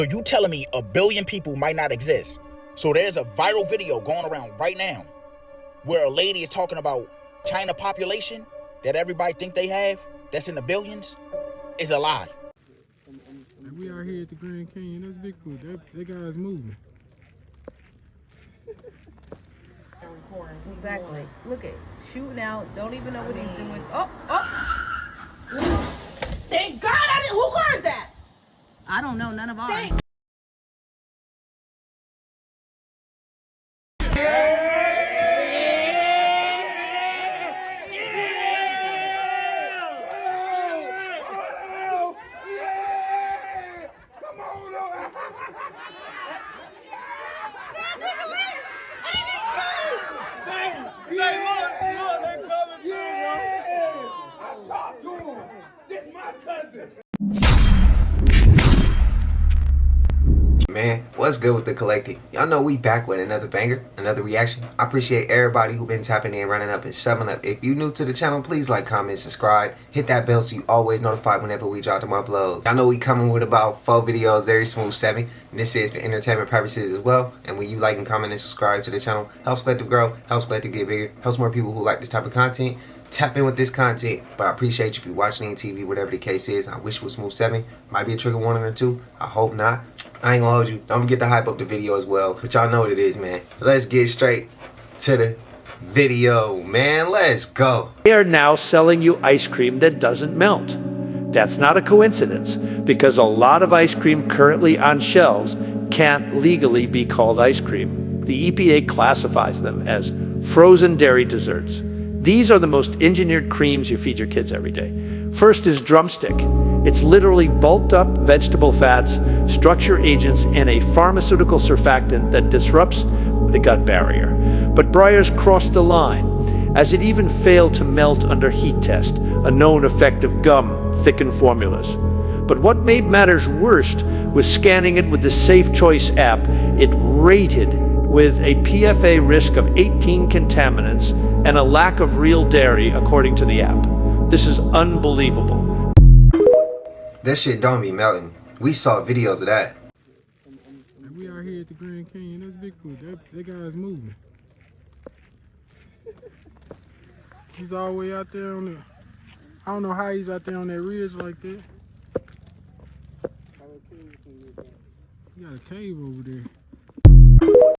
So you telling me a billion people might not exist? So there's a viral video going around right now where a lady is talking about China population that everybody think they have, that's in the billions, is a lie. We out here at the Grand Canyon. That's Bigfoot. That guy's moving. Exactly. Look at shooting out. Don't even know what he's doing. Oh. Thank God I didn't. Who car is that? I don't know. None of ours. Thank Man, what's good with the collective? Y'all know we back with another banger, another reaction. I appreciate everybody who been tapping in, running up and summing up. If you new to the channel, please like, comment, subscribe, hit that bell so you always notified whenever we drop them uploads. Y'all know we coming with about 4 videos, very smooth 7. And this is for entertainment purposes as well. And when you like and comment and subscribe to the channel, helps Collective grow, helps Collective get bigger, helps more people who like this type of content tap in with this content. But I appreciate you if you watching on TV, whatever the case is. I wish it was smooth 7. Might be a trigger warning or 2. I hope not. I ain't gonna hold you. Don't forget to hype up the video as well. But y'all know what it is, man. Let's get straight to the video, man. Let's go. They are now selling you ice cream that doesn't melt. That's not a coincidence, because a lot of ice cream currently on shelves can't legally be called ice cream. The EPA classifies them as frozen dairy desserts. These are the most engineered creams you feed your kids every day. First is Drumstick. It's literally bulked up vegetable fats, structure agents, and a pharmaceutical surfactant that disrupts the gut barrier. But Breyers crossed the line, as it even failed to melt under heat test, a known effect of gum thickened formulas. But what made matters worst was scanning it with the Safe Choice app. It rated with a PFA risk of 18 contaminants and a lack of real dairy, according to the app. This is unbelievable. That shit don't be melting. We saw videos of that. We out here at the Grand Canyon. That's Bigfoot. That guy's moving. He's all the way out there on the... I don't know how he's out there on that ridge like that. He got a cave over there.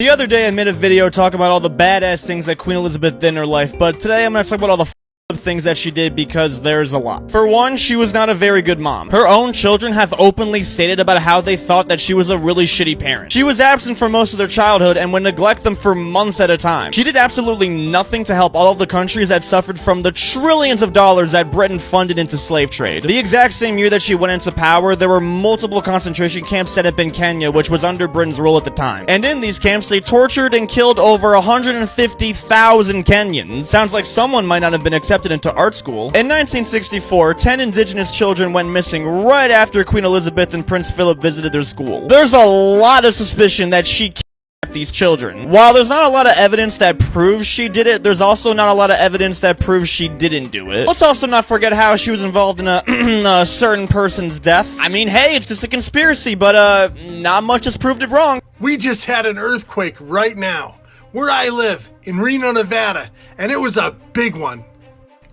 The other day I made a video talking about all the badass things that Queen Elizabeth did in her life, but today I'm going to talk about all the things that she did, because there's a lot. For one, she was not a very good mom. Her own children have openly stated about how they thought that she was a really shitty parent. She was absent for most of their childhood and would neglect them for months at a time. She did absolutely nothing to help all of the countries that suffered from the trillions of dollars that Britain funded into slave trade. The exact same year that she went into power, there were multiple concentration camps set up in Kenya, which was under Britain's rule at the time. And in these camps, they tortured and killed over 150,000 Kenyans. Sounds like someone might not have been accepted into art school. In 1964, 10 indigenous children went missing right after Queen Elizabeth and Prince Philip visited their school. There's a lot of suspicion that she kidnapped these children. While there's not a lot of evidence that proves she did it, there's also not a lot of evidence that proves she didn't do it. Let's also not forget how she was involved in a certain person's death. I mean, hey, it's just a conspiracy, but not much has proved it wrong. We just had an earthquake right now, where I live, in Reno, Nevada, and it was a big one.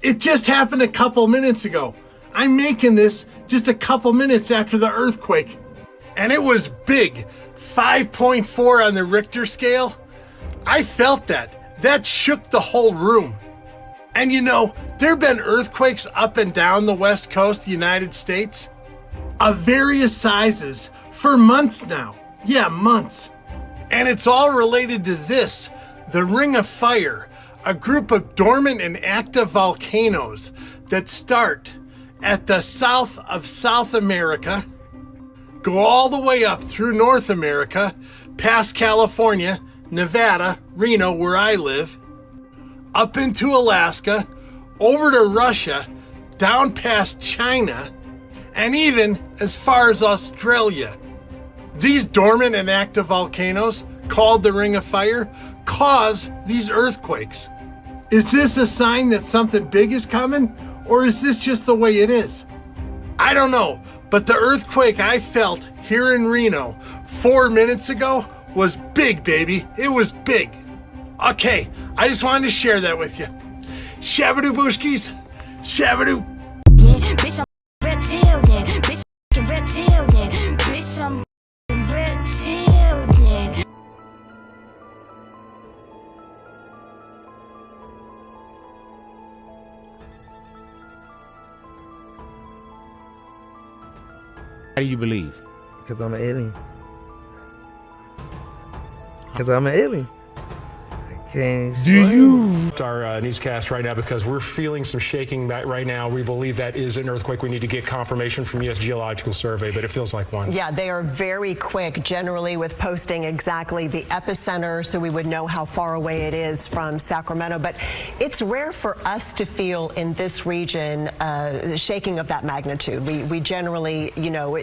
It just happened a couple minutes ago. I'm making this just a couple minutes after the earthquake. And it was big, 5.4 on the Richter scale. I felt that. That shook the whole room. And you know, there have been earthquakes up and down the west coast of the United States of various sizes for months now. Yeah, months. And it's all related to this, the Ring of Fire, a group of dormant and active volcanoes that start at the south of South America, go all the way up through North America, past California, Nevada, Reno, where I live, up into Alaska, over to Russia, down past China, and even as far as Australia. These dormant and active volcanoes, called the Ring of Fire, cause these earthquakes. Is this a sign that something big is coming, or is this just the way it is? I don't know, but the earthquake I felt here in Reno 4 minutes ago was big, baby. It was big. Okay, I just wanted to share that with you. Shabadoo Booshkies. Shabadoo. Bitch, I'm reptilian. Bitch, I'm reptilian. Bitch, I'm reptilian. How do you believe? Because I'm an alien. Because I'm an alien. Do you? Our newscast right now because we're feeling some shaking right now. We believe that is an earthquake. We need to get confirmation from U.S. Geological Survey, but it feels like one. Yeah, they are very quick generally with posting exactly the epicenter so we would know how far away it is from Sacramento. But it's rare for us to feel in this region shaking of that magnitude. We generally, you know,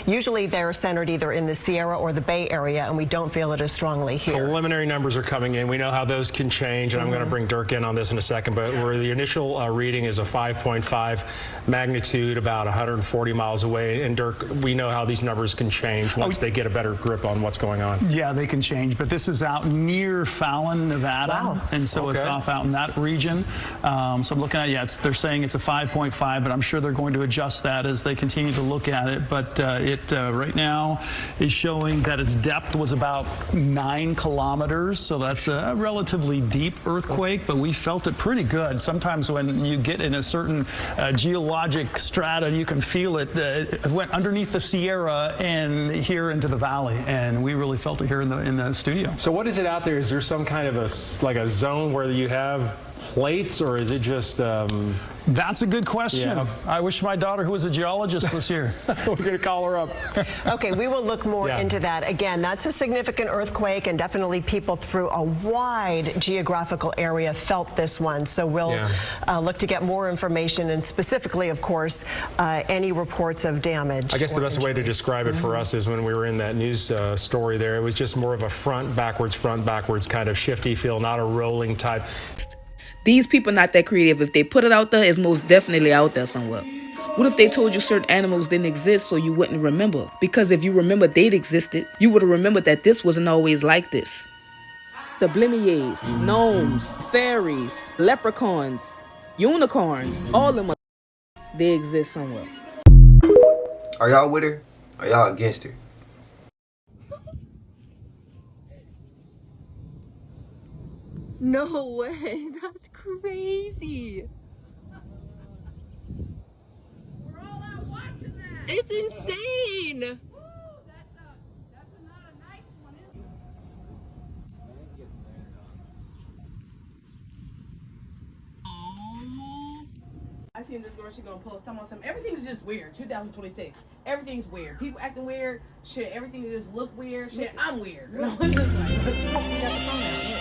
usually they're centered either in the Sierra or the Bay Area, and we don't feel it as strongly here. Preliminary numbers are coming in. We know how those can change, and I'm going to bring Dirk in on this in a second, but where the initial reading is a 5.5 magnitude about 140 miles away, and Dirk, we know how these numbers can change once they get a better grip on what's going on. Yeah, they can change, but this is out near Fallon, Nevada, and so it's off out in that region. So I'm looking at, they're saying it's a 5.5, but I'm sure they're going to adjust that as they continue to look at it, but it right now is showing that its depth was about 9 kilometers, so that's a relatively deep earthquake, but we felt it pretty good. Sometimes when you get in a certain geologic strata, you can feel it. It went underneath the Sierra and here into the valley, and we really felt it here in the studio. So what is it out there? Is there some kind of a zone where you have plates, or is it just That's a good question. Yeah. I wish my daughter, who was a geologist, was here. We're going to call her up. Okay, we will look more into that. Again, that's a significant earthquake, and definitely people through a wide geographical area felt this one. So we'll look to get more information, and specifically, of course, any reports of damage. I guess the best way to describe it for us is when we were in that news story there, it was just more of a front, backwards kind of shifty feel, not a rolling type. These people are not that creative. If they put it out there, it's most definitely out there somewhere. What if they told you certain animals didn't exist so you wouldn't remember? Because if you remember they'd existed, you would have remembered that this wasn't always like this. The blimiers, gnomes, fairies, leprechauns, unicorns, all of them, they exist somewhere. Are y'all with her? Are y'all against her? No way, that's crazy. We're all out watching that. It's insane. Ooh, that's not a nice one, is it? I seen this girl, she gonna post talking about something. Everything is just weird. 2026. Everything's weird. People acting weird. Shit, everything just look weird. Shit, I'm weird. And I was just like, what the fuck you got the phone out?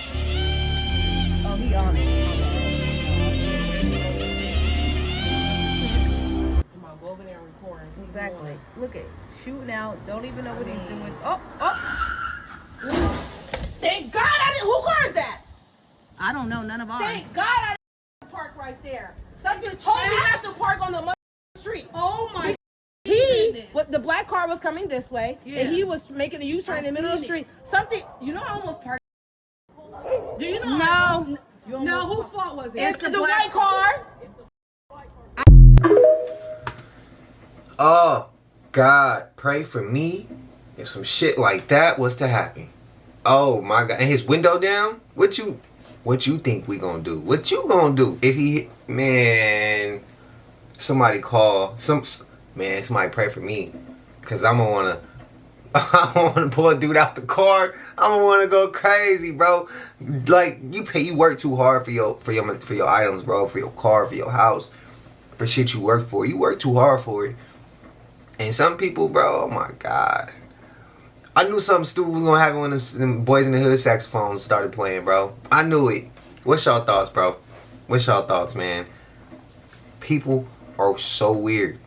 Oh, he on it. Go over there and record. Exactly. Look at shooting out. Don't even know what he's doing. Oh. Thank God I didn't. Who car is that? I don't know. None of ours. Thank God I didn't park right there. Something told me not to park on the street. Oh my. The black car was coming this way, and he was making a U-turn in the middle of the street. Something. You know, I almost parked. Do you know? No, whose fault was it? It's the white car. Oh, God, pray for me if some shit like that was to happen. Oh, my God. And his window down? What you think we gonna do? What you gonna do if he... Man, somebody call. Somebody pray for me. Because I'm gonna want to... I want to pull a dude out the car. I'm gonna want to go crazy, bro. Like, you work too hard for your items, bro. For your car, for your house. For shit you work for. You work too hard for it. And some people, bro, oh my God. I knew something stupid was gonna happen when them Boys in the Hood saxophones started playing, bro. I knew it. What's y'all thoughts, bro? What's y'all thoughts, man? People are so weird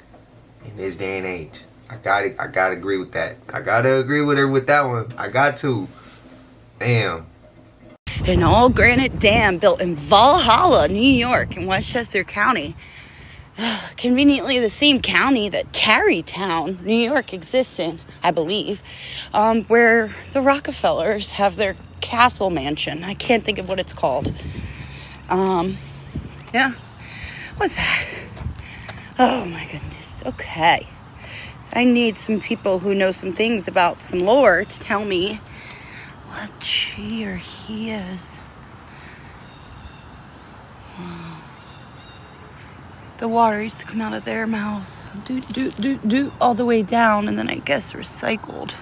in this day and age. I gotta agree with that. I gotta agree with her with that one. I got to. Damn. An all granite dam built in Valhalla, New York, in Westchester County, conveniently the same county that Tarrytown, New York exists in, I believe, where the Rockefellers have their castle mansion. I can't think of what it's called. Yeah. What's that? Oh my goodness. Okay. I need some people who know some things about some lore to tell me what she or he is. The water used to come out of their mouth, all the way down, and then I guess recycled.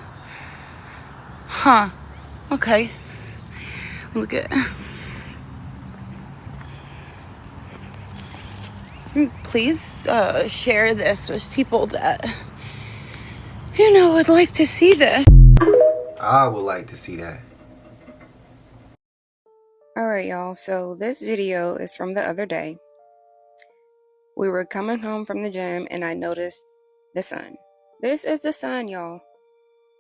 Huh. Okay. Look at. Please share this with people that would like to see this. I would like to see that. Alright, y'all, so this video is from the other day. We were coming home from the gym and I noticed the sun. This is the sun, y'all.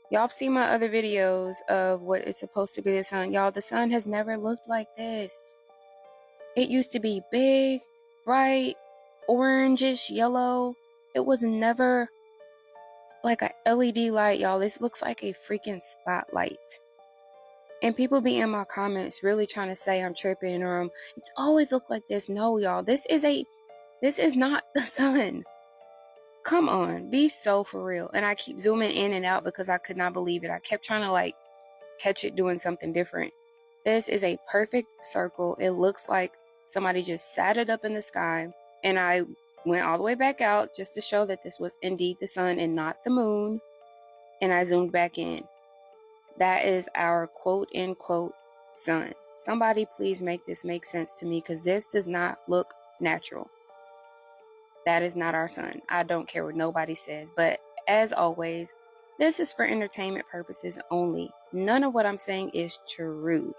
Y'all have seen my other videos of what is supposed to be the sun. Y'all, the sun has never looked like this. It used to be big, bright, orangish, yellow. It was never like a LED light, y'all. This looks like a freaking spotlight. And people be in my comments really trying to say I'm tripping or it's always looked like this. No, y'all, this is not the sun. Come on, be so for real. And I keep zooming in and out because I could not believe it. I kept trying to catch it doing something different. This is a perfect circle. It looks like somebody just sat it up in the sky. And I went all the way back out just to show that this was indeed the sun and not the moon. And I zoomed back in. That is our quote-unquote sun. Somebody please make this make sense to me because this does not look natural. That is not our sun. I don't care what nobody says. But as always, this is for entertainment purposes only. None of what I'm saying is true.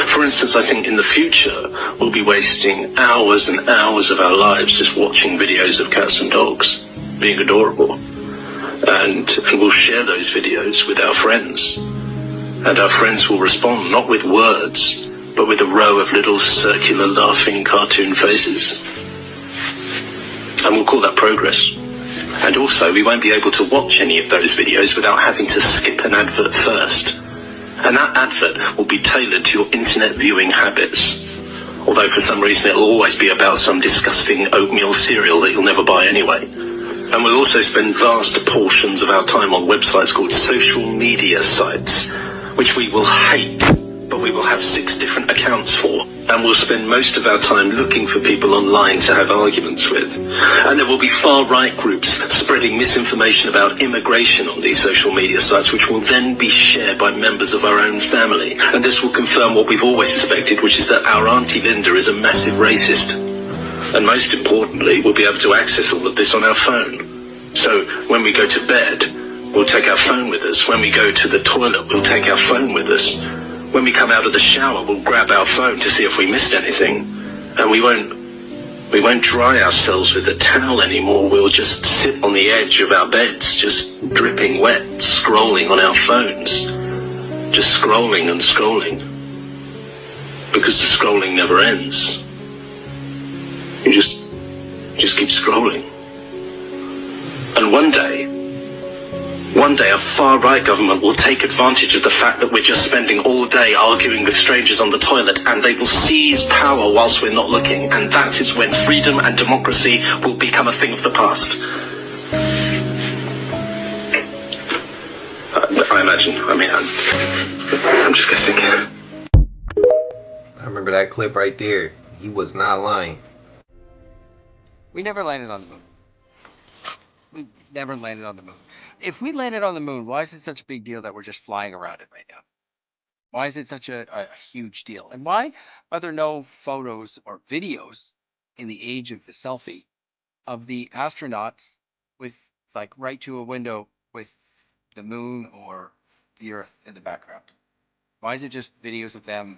For instance, I think in the future, we'll be wasting hours and hours of our lives just watching videos of cats and dogs being adorable. And we'll share those videos with our friends. And our friends will respond not with words, but with a row of little circular laughing cartoon faces. And we'll call that progress. And also, we won't be able to watch any of those videos without having to skip an advert first. And that advert will be tailored to your internet viewing habits. Although for some reason it'll always be about some disgusting oatmeal cereal that you'll never buy anyway. And we'll also spend vast portions of our time on websites called social media sites, which we will hate, but we will have 6 different accounts for. And we'll spend most of our time looking for people online to have arguments with. And there will be far-right groups spreading misinformation about immigration on these social media sites, which will then be shared by members of our own family. And this will confirm what we've always suspected, which is that our Auntie Linda is a massive racist. And most importantly, we'll be able to access all of this on our phone. So when we go to bed, we'll take our phone with us. When we go to the toilet, we'll take our phone with us. When we come out of the shower, we'll grab our phone to see if we missed anything. And we won't dry ourselves with a towel anymore. We'll just sit on the edge of our beds, just dripping wet, scrolling on our phones. Just scrolling and scrolling. Because the scrolling never ends. You just keep scrolling. And one day a far-right government will take advantage of the fact that we're just spending all day arguing with strangers on the toilet, and they will seize power whilst we're not looking, and that is when freedom and democracy will become a thing of the past. I imagine. I'm just guessing. I remember that clip right there. He was not lying. We never landed on the moon. We never landed on the moon. If we landed on the moon, why is it such a big deal that we're just flying around it right now? Why is it such a huge deal? And why are there no photos or videos in the age of the selfie of the astronauts with right to a window with the moon or the Earth in the background? Why is it just videos of them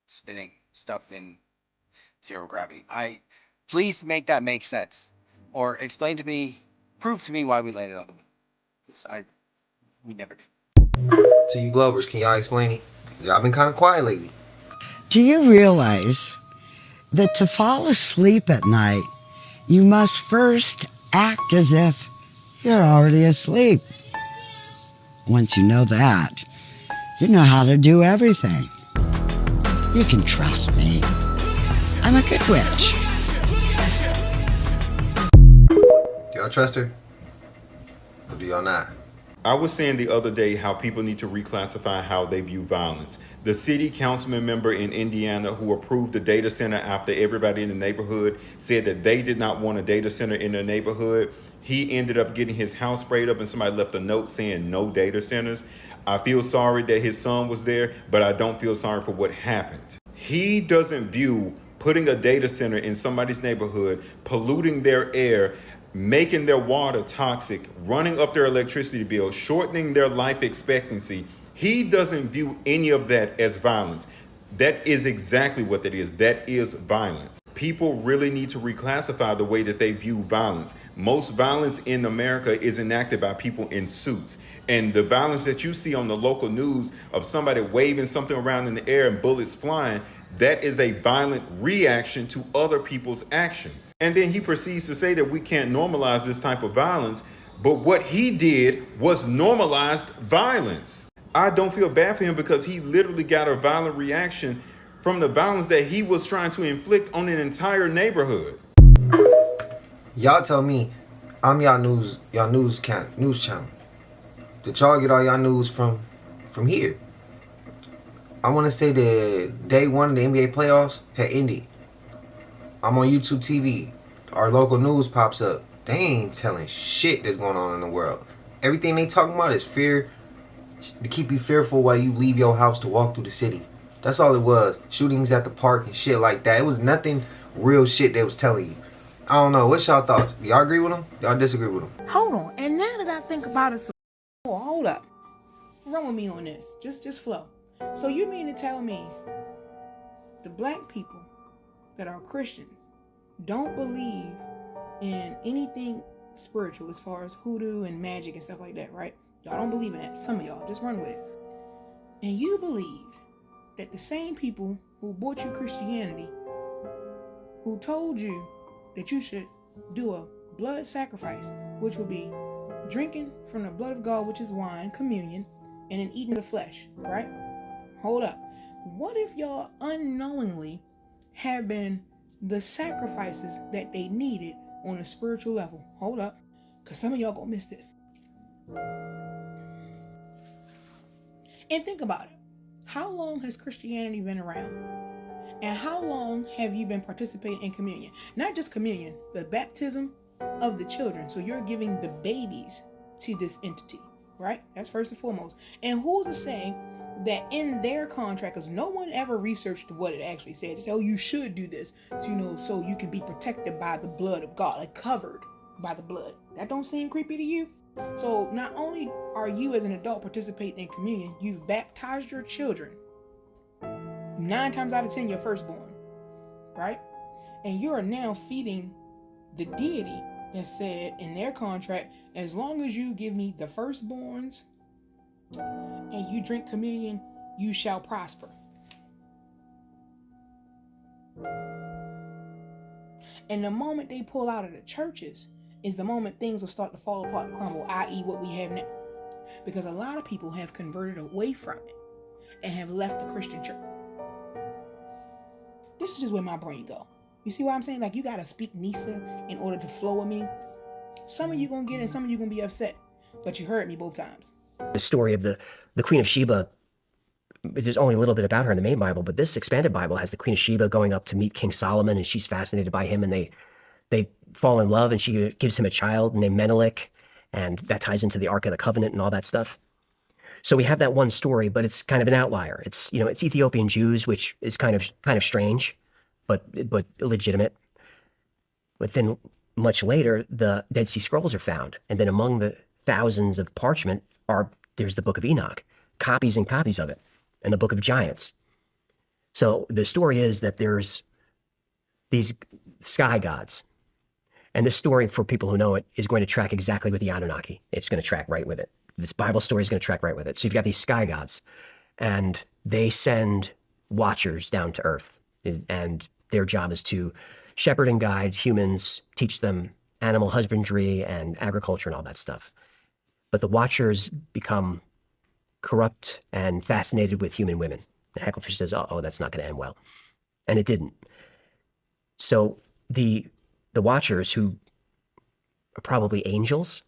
spinning stuff in zero gravity? Please make that make sense. Or explain to me, prove to me why we landed on the moon. We never did. To you Glovers, can y'all explain it? Y'all been kind of quiet lately. Do you realize that to fall asleep at night you must first act as if you're already asleep. Once you know that, you know how to do everything. You can trust me. I'm a good witch. Y'all trust her? Or do y'all not? I was saying the other day how people need to reclassify how they view violence. The city councilman member in Indiana who approved the data center after everybody in the neighborhood said that they did not want a data center in their neighborhood. He ended up getting his house sprayed up and somebody left a note saying no data centers. I feel sorry that his son was there, but I don't feel sorry for what happened. He doesn't view putting a data center in somebody's neighborhood, polluting their air, making their water toxic, running up their electricity bill, shortening their life expectancy. He doesn't view any of that as violence. That is exactly what that is. That is violence. People really need to reclassify the way that they view violence. Most violence in America is enacted by people in suits. And the violence that you see on the local news of somebody waving something around in the air and bullets flying, that is a violent reaction to other people's actions. And then he proceeds to say that we can't normalize this type of violence, but what he did was normalized violence. I don't feel bad for him because he literally got a violent reaction from the violence that he was trying to inflict on an entire neighborhood. Y'all tell me, I'm y'all news channel. Did y'all get all y'all news from here? I want to say that day one of the NBA playoffs had ended. I'm on YouTube TV. Our local news pops up. They ain't telling shit that's going on in the world. Everything they talking about is fear, to keep you fearful while you leave your house to walk through the city. That's all it was. Shootings at the park and shit like that. It was nothing real shit they was telling you. I don't know. What's y'all thoughts? Do y'all agree with them? Y'all disagree with them? Hold on. And now that I think about it, hold up. Run with me on this. Just flow. So you mean to tell me the black people that are Christians don't believe in anything spiritual as far as hoodoo and magic and stuff like that, right? Y'all don't believe in that. Some of y'all, just run with it. And you believe that the same people who brought you Christianity, who told you that you should do a blood sacrifice, which would be drinking from the blood of God, which is wine, communion, and then eating the flesh, right? Hold up. What if y'all unknowingly have been the sacrifices that they needed on a spiritual level? Hold up. Because some of y'all gonna miss this. And think about it. How long has Christianity been around? And how long have you been participating in communion? Not just communion, the baptism of the children. So you're giving the babies to this entity, right? That's first and foremost. And who's to say that in their contract, because no one ever researched what it actually said. Just say, oh, you should do this, so you can be protected by the blood of God, like covered by the blood. That don't seem creepy to you? So not only are you as an adult participating in communion, you've baptized your children. 9 times out of 10, your firstborn, right? And you are now feeding the deity that said in their contract, as long as you give me the firstborns and you drink communion, you shall prosper. And the moment they pull out of the churches is the moment things will start to fall apart and crumble, i.e. what we have now. Because a lot of people have converted away from it and have left the Christian church. This is just where my brain go. You see what I'm saying? Like, you gotta speak Nisa in order to flow with me. Some of you gonna get it and some of you gonna be upset. But you heard me both times. The story of the Queen of Sheba, there's only a little bit about her in the main Bible, but this expanded Bible has the Queen of Sheba going up to meet King Solomon, and she's fascinated by him, and they fall in love, and she gives him a child named Menelik, and that ties into the Ark of the Covenant and all that stuff. So we have that one story, but it's kind of an outlier. It's, it's Ethiopian Jews, which is kind of strange, but legitimate. But then much later, the Dead Sea Scrolls are found, and then among the thousands of parchment there's the Book of Enoch, copies and copies of it, and the Book of Giants. So the story is that there's these sky gods, and this story, for people who know it, is going to track exactly with the Anunnaki. It's going to track right with it. This Bible story is going to track right with it. So you've got these sky gods, and they send watchers down to Earth, and their job is to shepherd and guide humans, teach them animal husbandry and agriculture and all that stuff. But the Watchers become corrupt and fascinated with human women. The Hecklefish says, oh, that's not going to end well. And it didn't. So the Watchers, who are probably angels,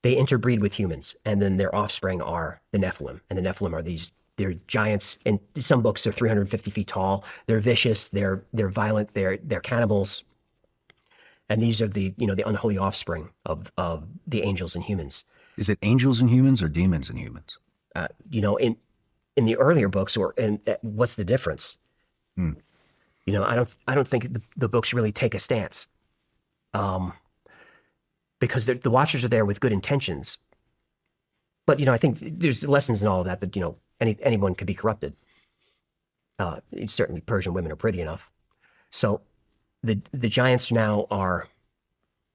they interbreed with humans, and then their offspring are the Nephilim. And the Nephilim are they're giants. In some books, they're 350 feet tall. They're vicious. They're violent. They're cannibals. And these are the unholy offspring of the angels and humans. Is it angels and humans or demons and humans? In the earlier books, what's the difference? I don't think the books really take a stance, because the Watchers are there with good intentions. But I think there's lessons in all of that anyone could be corrupted. Certainly, Persian women are pretty enough. So the giants now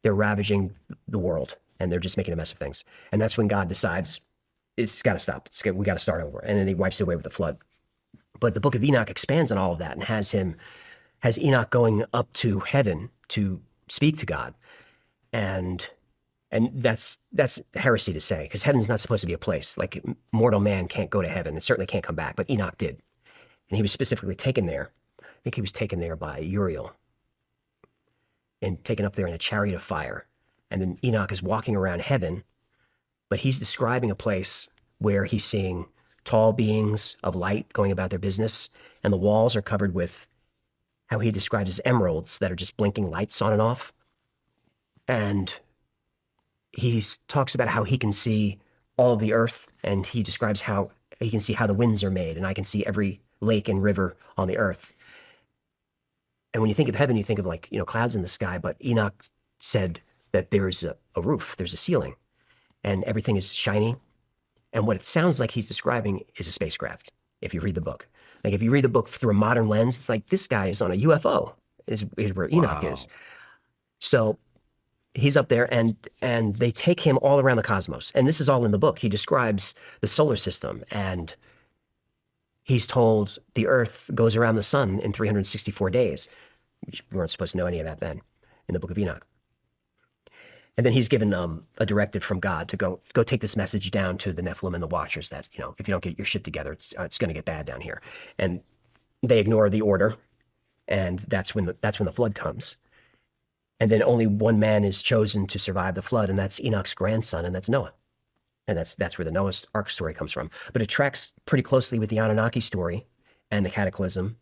they're ravaging the world, and they're just making a mess of things. And that's when God decides it's got to stop. We got to start over. And then he wipes it away with the flood. But the book of Enoch expands on all of that and has Enoch going up to heaven to speak to God. And that's heresy to say, because heaven's not supposed to be a place. Like, mortal man can't go to heaven. It certainly can't come back. But Enoch did. And he was specifically taken there. I think he was taken there by Uriel and taken up there in a chariot of fire. And then Enoch is walking around heaven, but he's describing a place where he's seeing tall beings of light going about their business, and the walls are covered with how he describes as emeralds that are just blinking lights on and off. And he talks about how he can see all of the earth, and he describes how he can see how the winds are made, and I can see every lake and river on the earth. And when you think of heaven, you think of clouds in the sky, but Enoch said that there's a roof, there's a ceiling, and everything is shiny. And what it sounds like he's describing is a spacecraft, if you read the book. Like, if you read the book through a modern lens, it's like, this guy is on a UFO, is where Enoch is. So he's up there, and they take him all around the cosmos. And this is all in the book. He describes the solar system, and he's told the Earth goes around the sun in 364 days, which we weren't supposed to know any of that then in the book of Enoch. And then he's given a directive from God to go take this message down to the Nephilim and the Watchers that, if you don't get your shit together, it's going to get bad down here. And they ignore the order, and that's when the flood comes. And then only one man is chosen to survive the flood, and that's Enoch's grandson, and that's Noah. And that's where the Noah's Ark story comes from. But it tracks pretty closely with the Anunnaki story and the Cataclysm,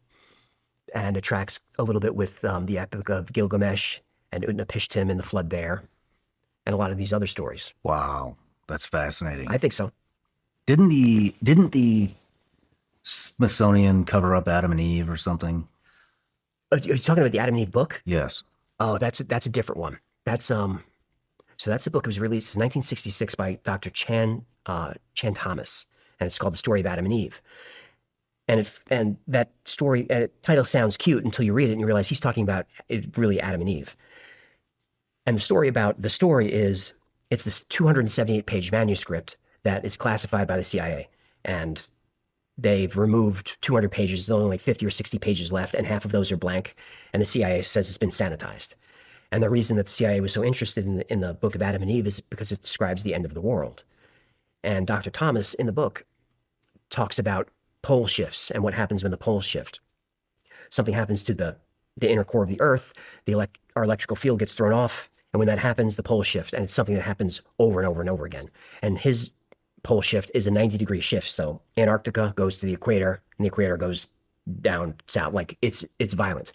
and it tracks a little bit with the Epic of Gilgamesh and Utnapishtim and the flood there, and a lot of these other stories. Wow, that's fascinating. I think so. Didn't the Smithsonian cover up Adam and Eve or something? Are you talking about the Adam and Eve book? Yes. Oh, that's a different one. That's a book that was released in 1966 by Dr. Chan Thomas, and it's called The Story of Adam and Eve. And that story title sounds cute until you read it and you realize he's talking about really Adam and Eve. And the story is, it's this 278-page manuscript that is classified by the CIA. And they've removed 200 pages, there's only like 50 or 60 pages left, and half of those are blank. And the CIA says it's been sanitized. And the reason that the CIA was so interested in the book of Adam and Eve is because it describes the end of the world. And Dr. Thomas, in the book, talks about pole shifts and what happens when the poles shift. Something happens to the inner core of the Earth, our electrical field gets thrown off, and when that happens, the poles shift, and it's something that happens over and over and over again. And his pole shift is a 90-degree shift, so Antarctica goes to the equator, and the equator goes down south. Like, it's violent.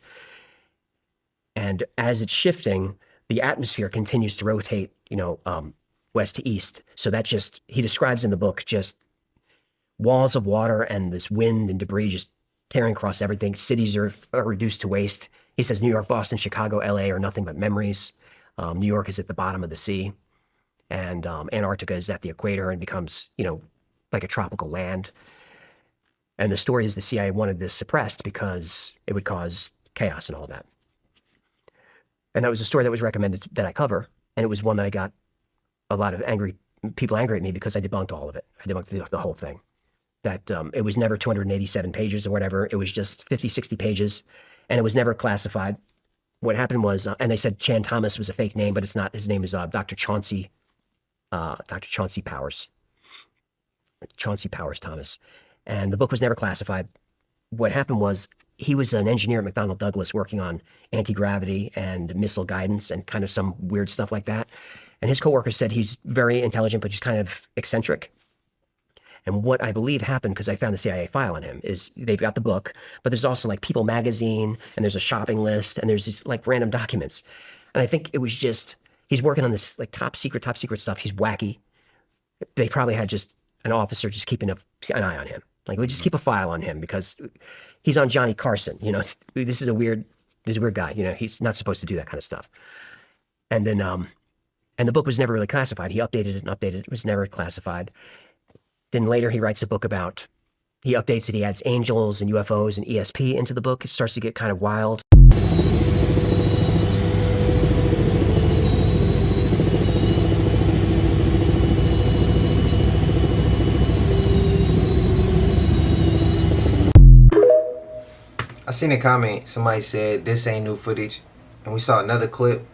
And as it's shifting, the atmosphere continues to rotate, west to east. So he describes in the book just walls of water and this wind and debris just tearing across everything. Cities are reduced to waste. He says New York, Boston, Chicago, LA are nothing but memories. New York is at the bottom of the sea, and Antarctica is at the equator and becomes, like a tropical land. And the story is the CIA wanted this suppressed because it would cause chaos and all that. And that was a story that was recommended that I cover, and it was one that I got a lot of people angry at me because I debunked all of it. I debunked the whole thing. That it was never 287 pages or whatever. It was just 50, 60 pages, and it was never classified. what happened was, and they said Chan Thomas was a fake name, but it's not. His name is Dr. Chauncey Powers. Chauncey Powers Thomas. And the book was never classified. What happened was he was an engineer at McDonnell Douglas working on anti-gravity and missile guidance and kind of some weird stuff like that. And his coworkers said he's very intelligent, but he's kind of eccentric. And what I believe happened, because I found the CIA file on him, is they've got the book, but there's also like People magazine, and there's a shopping list, and there's these like random documents. And I think it was just, he's working on this like top secret stuff. He's wacky. They probably had just an officer just keeping an eye on him. Like, we just keep a file on him because he's on Johnny Carson. You know, this is a weird guy. You know, he's not supposed to do that kind of stuff. And then, and the book was never really classified. He updated it and updated it. It was never classified. Then later he writes a book about, he updates it. He adds angels and UFOs and ESP into the book. It starts to get kind of wild. I seen a comment, somebody said this ain't new footage, and we saw another clip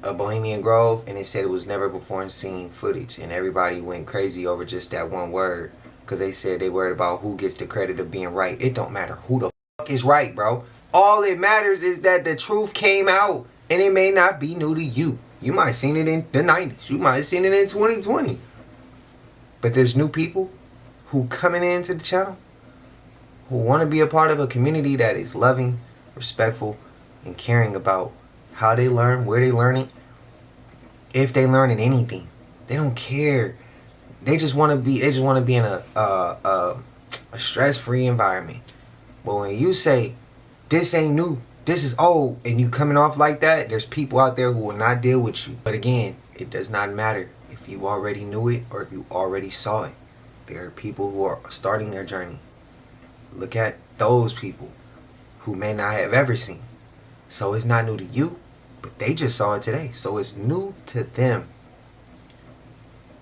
of Bohemian Grove, and it said it was never before seen footage, and everybody went crazy over just that one word, because they said they worried about who gets the credit of being right. It don't matter who the fuck is right, bro. All it matters is that the truth came out, and it may not be new to you. You might have seen it in the 90s, you might have seen it in 2020, but there's new people who coming into the channel who want to be a part of a community that is loving, respectful, and caring about how they learn, where they learn it, if they learning anything. They don't care. They just want to be. They just want to be in a stress-free environment. But when you say this ain't new, this is old, and you coming off like that, there's people out there who will not deal with you. But again, it does not matter if you already knew it or if you already saw it. There are people who are starting their journey. Look at those people who may not have ever seen. So it's not new to you, but they just saw it today. So it's new to them.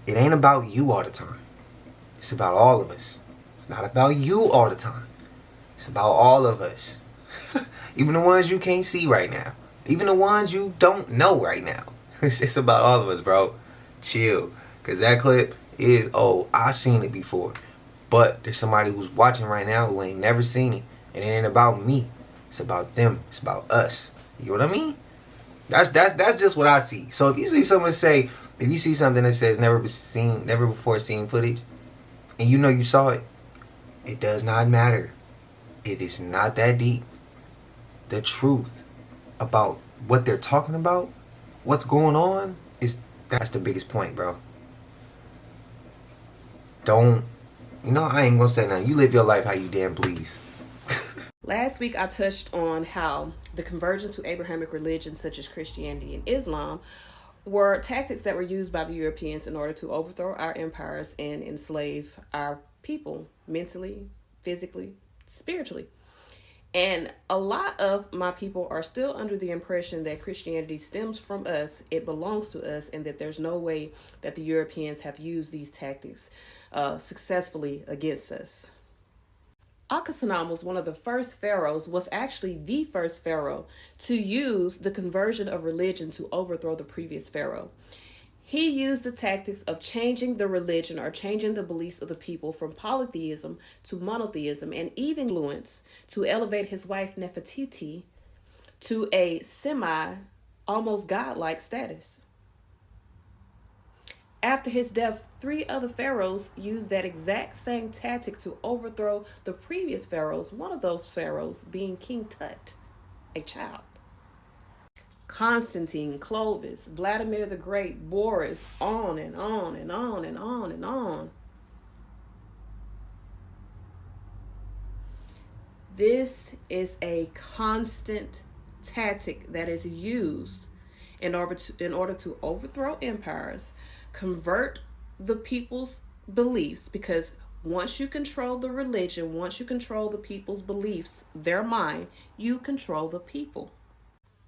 It ain't about you all the time. It's about all of us. It's not about you all the time. It's about all of us. Even the ones you can't see right now. Even the ones you don't know right now. It's about all of us, bro. Chill. Because that clip is, oh, I've seen it before. But there's somebody who's watching right now who ain't never seen it. And it ain't about me. It's about them. It's about us. You know what I mean? That's just what I see. So if you see someone say, if you see something that says never before seen footage, and you know you saw it, it does not matter. It is not that deep. The truth about what they're talking about, what's going on, that's the biggest point, bro. I ain't gonna say nothing. You live your life how you damn please. Last week I touched on how the conversion to Abrahamic religions such as Christianity and Islam were tactics that were used by the Europeans in order to overthrow our empires and enslave our people mentally, physically, spiritually. And a lot of my people are still under the impression that Christianity stems from us, it belongs to us, and that there's no way that the Europeans have used these tactics successfully against us. Akhenaten was one of the first pharaohs, was actually the first pharaoh to use the conversion of religion to overthrow the previous pharaoh. He used the tactics of changing the religion or changing the beliefs of the people from polytheism to monotheism, and even influence to elevate his wife Nefertiti to a almost godlike status. After his death, 3 other pharaohs used that exact same tactic to overthrow the previous pharaohs, one of those pharaohs being King Tut, a child. Constantine, Clovis, Vladimir the Great, Boris, on and on and on and on and on. This is a constant tactic that is used in order to overthrow empires, convert the people's beliefs, because once you control the religion, once you control the people's beliefs, their mind, you control the people.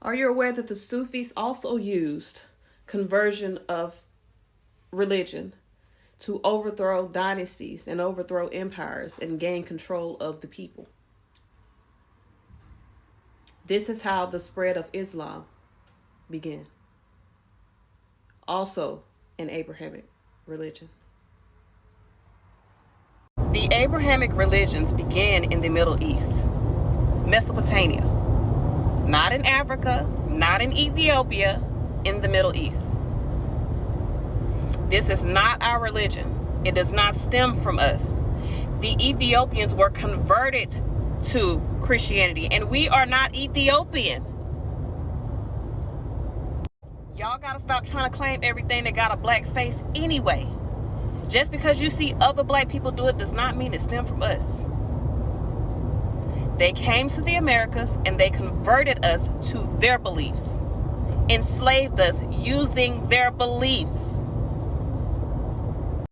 Are you aware that the Sufis also used conversion of religion to overthrow dynasties and overthrow empires and gain control of the people? This is how the spread of Islam began. Also an Abrahamic religion. The Abrahamic religions began in the Middle East, Mesopotamia, not in Africa, not in Ethiopia, in the Middle East. This is not our religion. It does not stem from us. The Ethiopians were converted to Christianity, and we are not Ethiopian. Y'all gotta stop trying to claim everything that got a black face anyway. Just because you see other black people do it does not mean it stemmed from us. They came to the Americas and they converted us to their beliefs, enslaved us using their beliefs.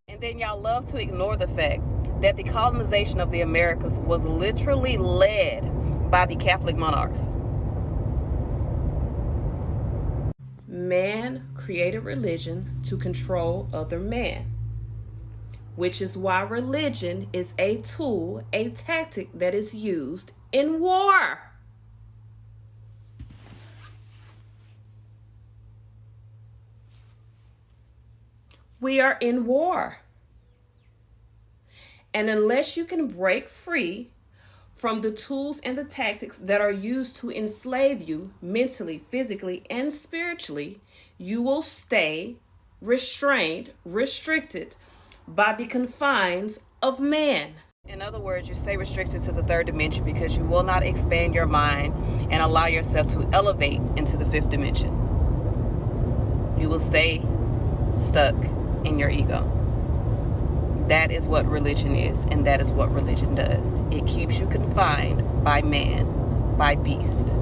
And then y'all love to ignore the fact that the colonization of the Americas was literally led by the Catholic monarchs. Man created religion to control other man, which is why religion is a tool, a tactic that is used in war. We are in war. And unless you can break free from the tools and the tactics that are used to enslave you mentally, physically, and spiritually, you will stay restrained, restricted by the confines of man. In other words, you stay restricted to the third dimension because you will not expand your mind and allow yourself to elevate into the fifth dimension. You will stay stuck in your ego. That is what religion is, and that is what religion does. It keeps you confined by man, by beast.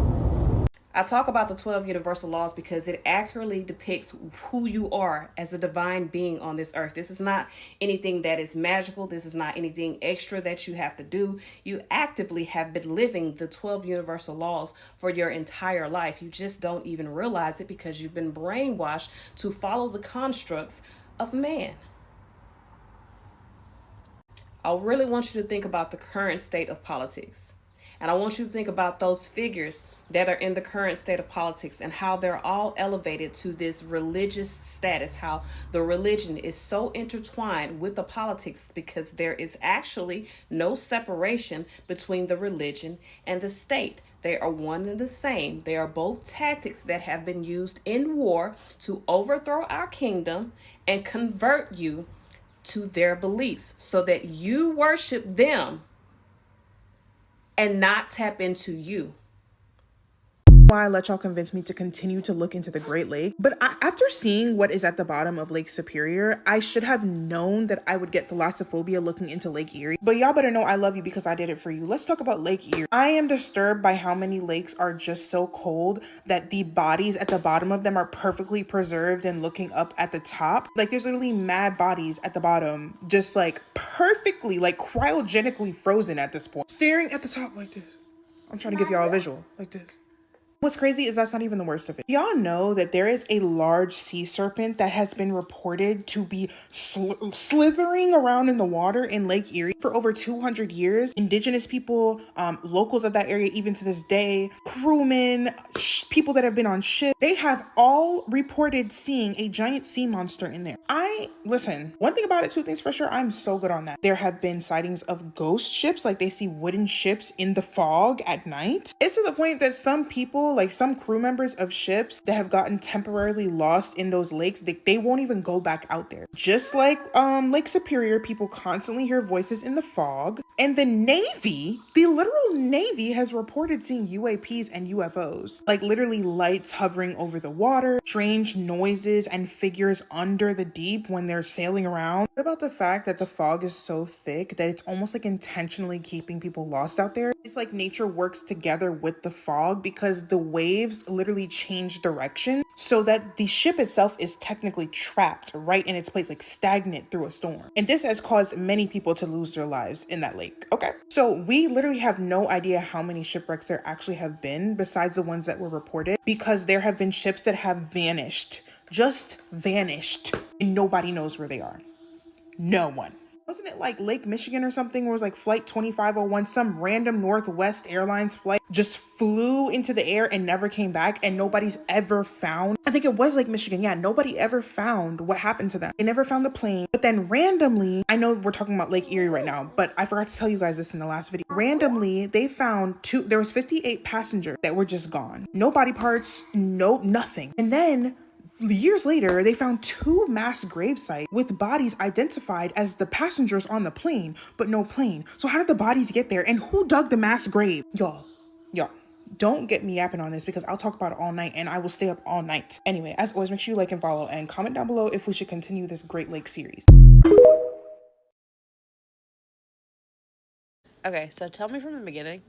I talk about the 12 universal laws because it accurately depicts who you are as a divine being on this earth. This is not anything that is magical. This is not anything extra that you have to do. You actively have been living the 12 universal laws for your entire life. You just don't even realize it because you've been brainwashed to follow the constructs of man. I really want you to think about the current state of politics. And I want you to think about those figures that are in the current state of politics and how they're all elevated to this religious status, how the religion is so intertwined with the politics because there is actually no separation between the religion and the state. They are one and the same. They are both tactics that have been used in war to overthrow our kingdom and convert you to their beliefs so that you worship them and not tap into you. Why I let y'all convince me to continue to look into the Great Lake. But after seeing what is at the bottom of Lake Superior, I should have known that I would get thalassophobia looking into Lake Erie. But y'all better know I love you because I did it for you. Let's talk about Lake Erie. I am disturbed by how many lakes are just so cold that the bodies at the bottom of them are perfectly preserved and looking up at the top. Like there's literally mad bodies at the bottom, just like perfectly, like cryogenically frozen at this point. Staring at the top like this. I'm trying to give y'all a visual like this. What's crazy is that's not even the worst of it. Y'all know that there is a large sea serpent that has been reported to be slithering around in the water in Lake Erie for over 200 years. Indigenous people, locals of that area, even to this day, crewmen, people that have been on ships, they have all reported seeing a giant sea monster in there. Listen, one thing about it, two things for sure, I'm so good on that. There have been sightings of ghost ships, like they see wooden ships in the fog at night. It's to the point that some people, like some crew members of ships that have gotten temporarily lost in those lakes, they won't even go back out there. Just like Lake Superior, people constantly hear voices in the fog. And the Navy, the literal Navy, has reported seeing UAPs and UFOs. Like literally lights hovering over the water, strange noises and figures under the deep when they're sailing around. What about the fact that the fog is so thick that it's almost like intentionally keeping people lost out there? It's like nature works together with the fog because the waves literally change direction so that the ship itself is technically trapped right in its place, like stagnant through a storm. And this has caused many people to lose their lives in that lake. Okay, so we literally have no idea how many shipwrecks there actually have been besides the ones that were reported, because there have been ships that have vanished, just vanished, and nobody knows where they are. No one. Wasn't it like Lake Michigan or something, where it was like flight 2501, some random Northwest Airlines flight just flew into the air and never came back, and nobody's ever found? I think it was Lake Michigan. Yeah, nobody ever found what happened to them. They never found the plane. But then randomly, I know we're talking about Lake Erie right now, but I forgot to tell you guys this in the last video. Randomly, they found there was 58 passengers that were just gone. No body parts, no nothing. And then years later, they found 2 mass grave sites with bodies identified as the passengers on the plane, but no plane. So how did the bodies get there, and who dug the mass grave? Y'all, don't get me yapping on this, because I'll talk about it all night and I will stay up all night. Anyway, as always, make sure you like and follow and comment down below if we should continue this Great Lake series. Okay, so tell me from the beginning.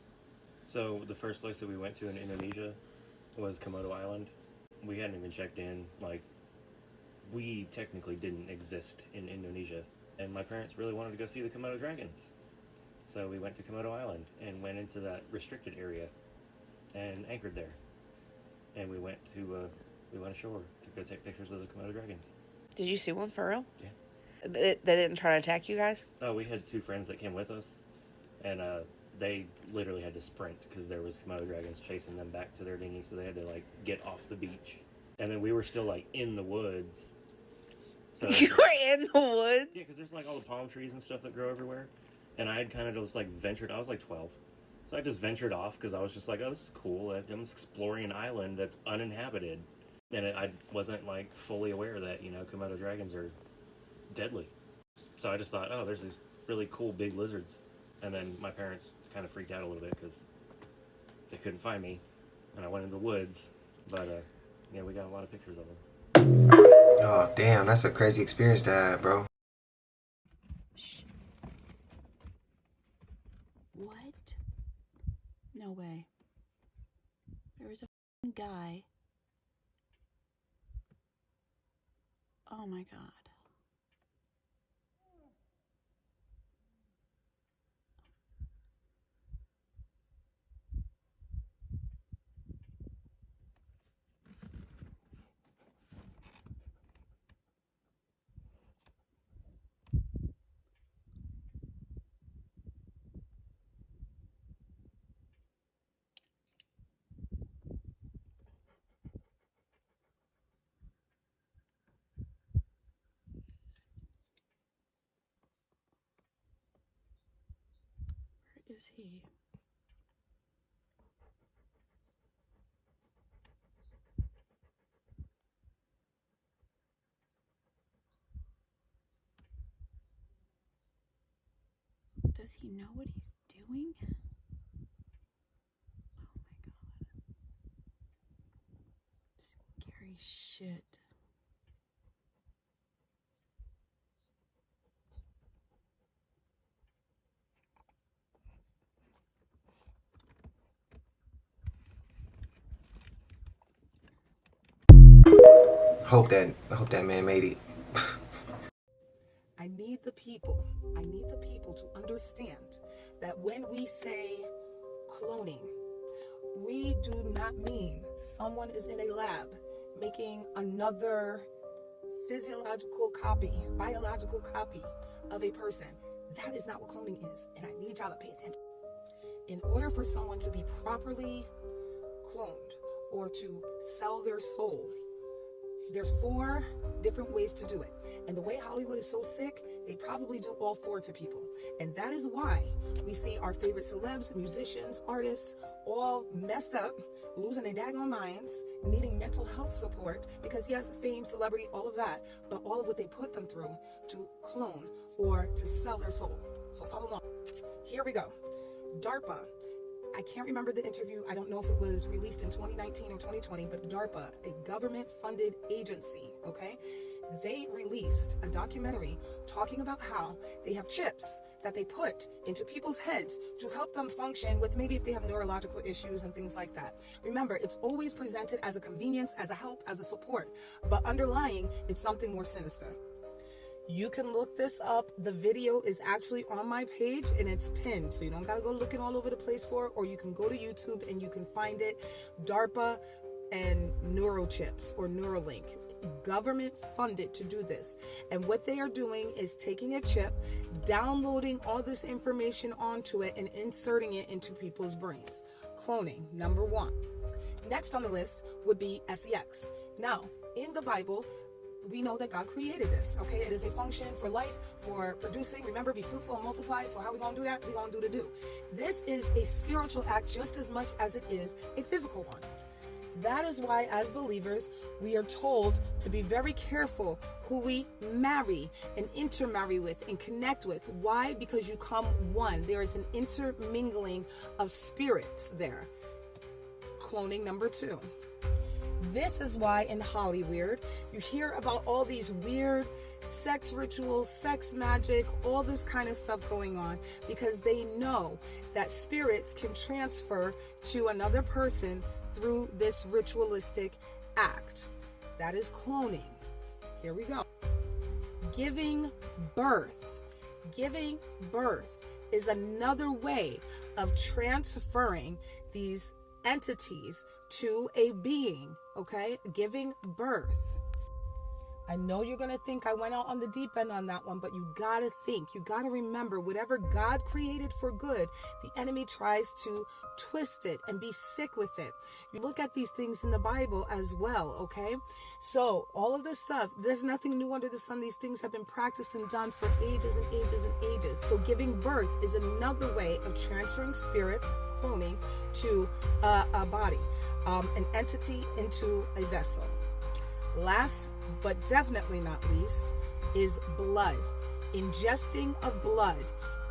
So the first place that we went to in Indonesia was Komodo Island. We hadn't even checked in. Like, we technically didn't exist in Indonesia. And my parents really wanted to go see the Komodo dragons. So we went to Komodo Island and went into that restricted area and anchored there. And we went ashore to go take pictures of the Komodo dragons. Did you see one for real? Yeah. They didn't try to attack you guys? Oh, we had 2 friends that came with us. And they literally had to sprint because there was Komodo dragons chasing them back to their dinghy, so they had to like get off the beach. And then we were still like in the woods. So you were in the woods? Yeah, because there's like all the palm trees and stuff that grow everywhere. And I had kind of just like ventured. I was like 12, so I just ventured off because I was just like, oh, this is cool. I'm just exploring an island that's uninhabited, and I wasn't like fully aware that, you know, Komodo dragons are deadly. So I just thought, oh, there's these really cool big lizards. And then my parents kind of freaked out a little bit because they couldn't find me, and I went into the woods. But yeah, we got a lot of pictures of them. Oh damn, that's a crazy experience to have, bro. What? No way. There was a guy. Oh my God. Is he? Does he know what he's doing? Oh my God. Scary shit. Hope that man made it. I need the people to understand that when we say cloning, we do not mean someone is in a lab making another physiological copy, biological copy of a person. That is not what cloning is, and I need y'all to pay attention. In order for someone to be properly cloned or to sell their soul, there's 4 different ways to do it. And the way Hollywood is so sick, they probably do all 4 to people. And that is why we see our favorite celebs, musicians, artists, all messed up, losing their daggone minds, needing mental health support, because yes, fame, celebrity, all of that, but all of what they put them through to clone or to sell their soul. So follow along. Here we go. DARPA. I can't remember the interview. I don't know if it was released in 2019 or 2020, but DARPA, a government-funded agency, okay? They released a documentary talking about how they have chips that they put into people's heads to help them function with maybe if they have neurological issues and things like that. Remember, it's always presented as a convenience, as a help, as a support, but underlying, it's something more sinister. You can look this up. The video is actually on my page and it's pinned, so you don't gotta go looking all over the place for it, or you can go to YouTube and you can find it. DARPA and neurochips or Neuralink. government funded to do this. And what they are doing is taking a chip, downloading all this information onto it, and inserting it into people's brains. Cloning, number one. Next on the list would be sex. Now, in the Bible, we know that God created this, okay? It is a function for life, for producing. Remember, be fruitful and multiply. So how we gonna do that? We gonna do the do. This is a spiritual act just as much as it is a physical one. That is why, as believers, we are told to be very careful who we marry and intermarry with and connect with. Why? Because you come one. There is an intermingling of spirits there. Cloning, number two. This is why in Hollywood you hear about all these weird sex rituals, sex magic, all this kind of stuff going on, because they know that spirits can transfer to another person through this ritualistic act. That is cloning. Here we go. Giving birth. Giving birth is another way of transferring these entities to a being, okay? Giving birth. I know you're gonna think I went out on the deep end on that one, but you gotta think, you gotta remember, whatever God created for good, the enemy tries to twist it and be sick with it. You look at these things in the Bible as well, okay? So all of this stuff, there's nothing new under the sun. These things have been practiced and done for ages and ages and ages. So giving birth is another way of transferring spirits, cloning, to a body, an entity into a vessel. Last but definitely not least is blood. Ingesting of blood,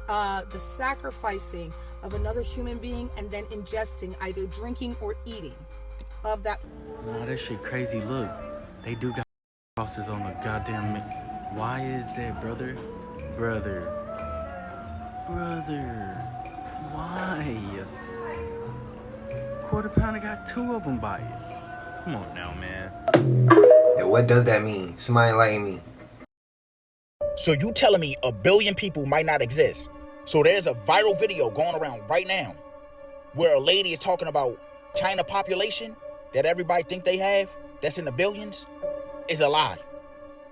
the sacrificing of another human being, and then ingesting, either drinking or eating of that. Nah, that shit crazy. Look, they do got crosses on the goddamn. Why is that, brother? Why? Quarter pounder got 2 of them by it. Come on now, man. Yo, what does that mean? Somebody enlighten me. So you telling me 1 billion people might not exist? So there's a viral video going around right now where a lady is talking about China population that everybody think they have, that's in the billions, is a lie.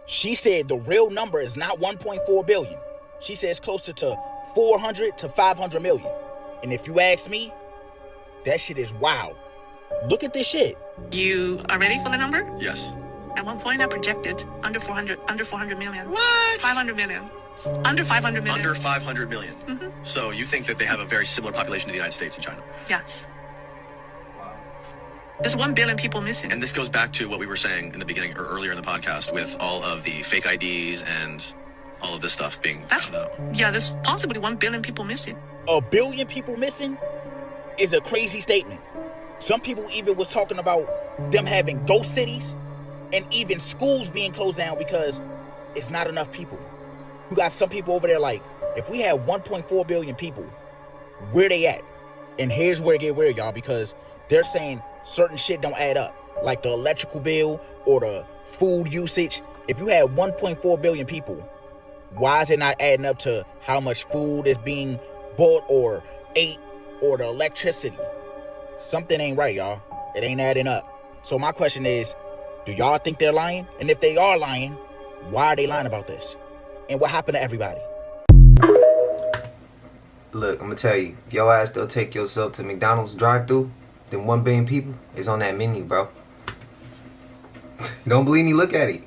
She said the real number is not 1.4 billion. She says closer to 400 to 500 million. And if you ask me, that shit is wild. Look at this shit. You are ready for the number? Yes. At one point I projected under 400 million. What? 500 million. Under 500 million. Under 500 million. So you think that they have a very similar population to the United States and China? Yes. There's 1 billion people missing. And this goes back to what we were saying in the beginning or earlier in the podcast with all of the fake IDs and all of this stuff being found out. Yeah, there's possibly 1 billion people missing. 1 billion people missing is a crazy statement. Some people even was talking about them having ghost cities and even schools being closed down because it's not enough people. You got some people over there like, if we had 1.4 billion people, where they at? And here's where it get weird, y'all, because they're saying certain shit don't add up, like the electrical bill or the food usage. If you had 1.4 billion people, why is it not adding up to how much food is being bought or ate or the electricity? Something ain't right, y'all. It ain't adding up. So my question is, do y'all think they're lying? And if they are lying, why are they lying about this? And what happened to everybody? Look, I'm gonna tell you, if your ass still take yourself to McDonald's drive-thru, then 1 billion people is on that menu, bro. Don't believe me? Look at it.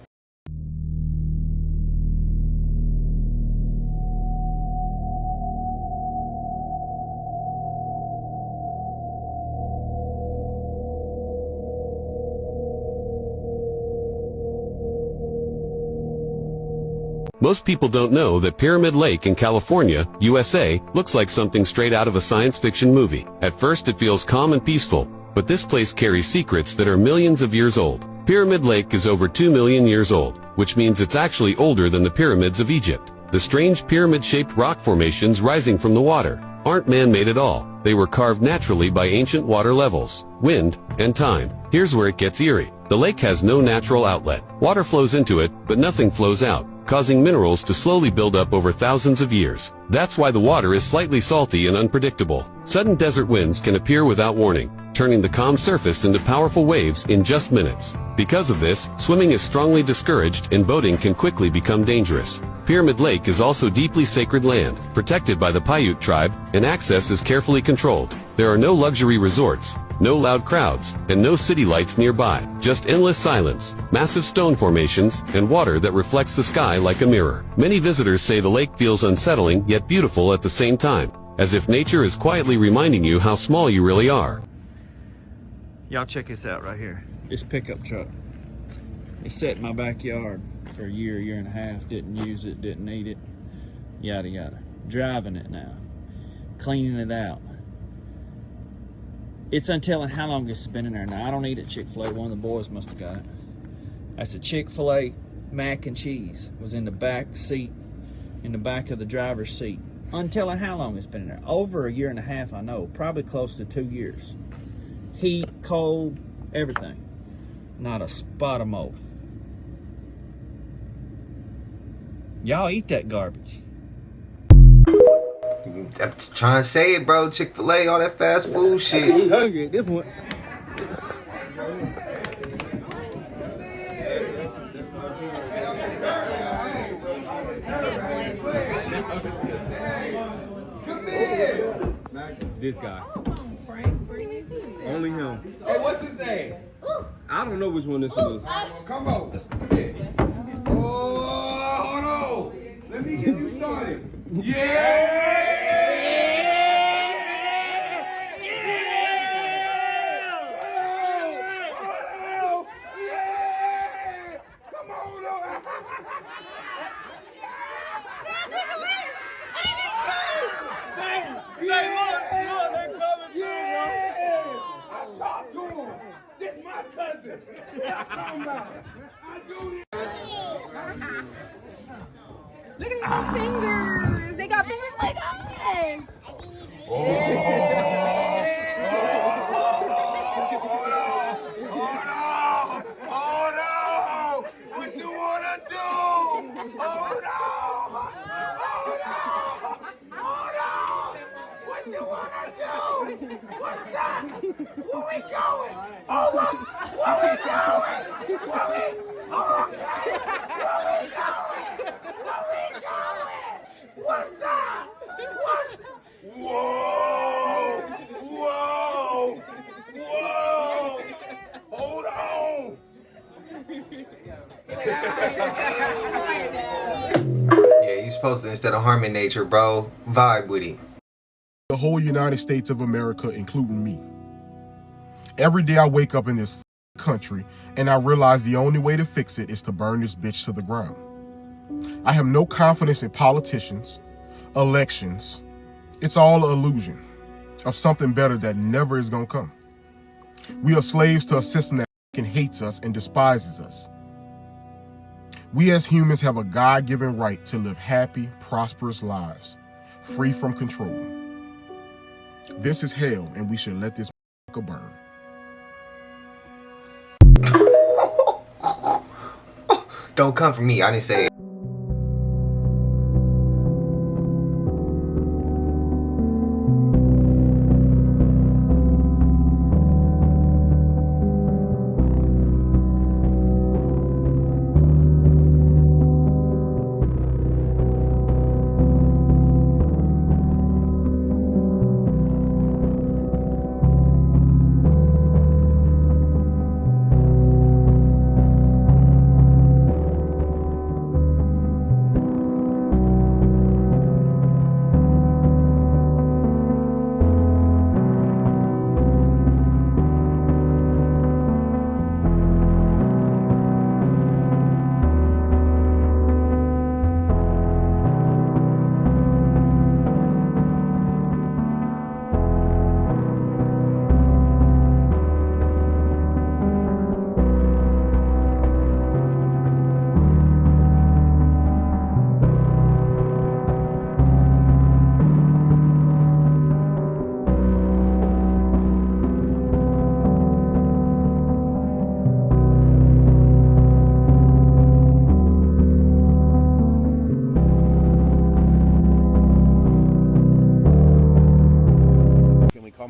Most people don't know that Pyramid Lake in California, USA, looks like something straight out of a science fiction movie. At first it feels calm and peaceful, but this place carries secrets that are millions of years old. Pyramid Lake is over 2 million years old, which means it's actually older than the pyramids of Egypt. The strange pyramid-shaped rock formations rising from the water aren't man-made at all. They were carved naturally by ancient water levels, wind, and time. Here's where it gets eerie. The lake has no natural outlet. Water flows into it, but nothing flows out, causing minerals to slowly build up over thousands of years. That's why the water is slightly salty and unpredictable. Sudden desert winds can appear without warning, turning the calm surface into powerful waves in just minutes. Because of this, swimming is strongly discouraged and boating can quickly become dangerous. Pyramid Lake is also deeply sacred land, protected by the Paiute tribe, and access is carefully controlled. There are no luxury resorts, no loud crowds, and no city lights nearby. Just endless silence, massive stone formations, and water that reflects the sky like a mirror. Many visitors say the lake feels unsettling yet beautiful at the same time, as if nature is quietly reminding you how small you really are. Y'all check this out right here. This pickup truck. It's sat in my backyard for a year and a half. Didn't use it, didn't need it. Yada yada. Driving it now. Cleaning it out. It's untelling how long it's been in there. Now, I don't eat at Chick-fil-A. One of the boys must have got it. That's a Chick-fil-A mac and cheese. Was in the back seat, in the back of the driver's seat. Untelling how long it's been in there. Over a year and a half, I know. Probably close to 2 years. Heat, cold, everything. Not a spot of mold. Y'all eat that garbage. I'm trying to say it, bro. Chick-fil-A, all that fast food shit. He's hungry at this point. This guy. Only him. Hey, what's his name? I don't know which one this one is. Come on. Come here. Oh, hold on. Let me get you started. Yeah! Look at these fingers. They got fingers like us. Hold on. What you wanna do? Hold on. What you wanna do? What's up? Where we going? Where we going? Where we going? What's up? Whoa! Hold on! Yeah, you supposed to, instead of harming nature, bro, vibe with it. The whole United States of America, including me. Every day I wake up in this country and I realize the only way to fix it is to burn this bitch to the ground. I have no confidence in politicians, elections. It's all an illusion of something better that never is gonna come. We are slaves to a system that hates us and despises us. We as humans have a God-given right to live happy, prosperous lives, free from control. This is hell, and we should let this burn. Don't come for me. I didn't say it.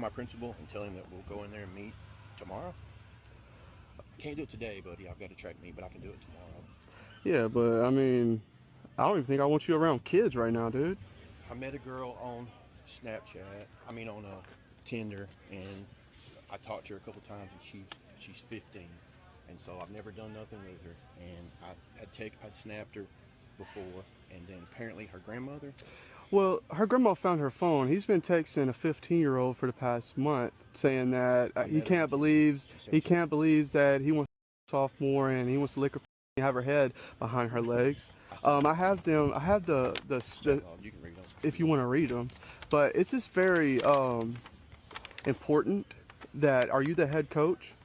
my principal and tell him that we'll go in there and meet tomorrow? Can't do it today, buddy. I've got to track meet, but I can do it tomorrow. Yeah, but I mean, I don't even think I want you around kids right now, dude. I met a girl on Snapchat. I mean, on Tinder, and I talked to her a couple times, and she's 15, and so I've never done nothing with her. And I'd snapped her before, and then apparently her grandmother. Well, her grandma found her phone. He's been texting a 15-year-old for the past month, saying that he can't believe that he wants to be a sophomore and he wants to lick her and have her head behind her legs. I have the You can read them if you want to read them, but it's just very important that are you the head coach,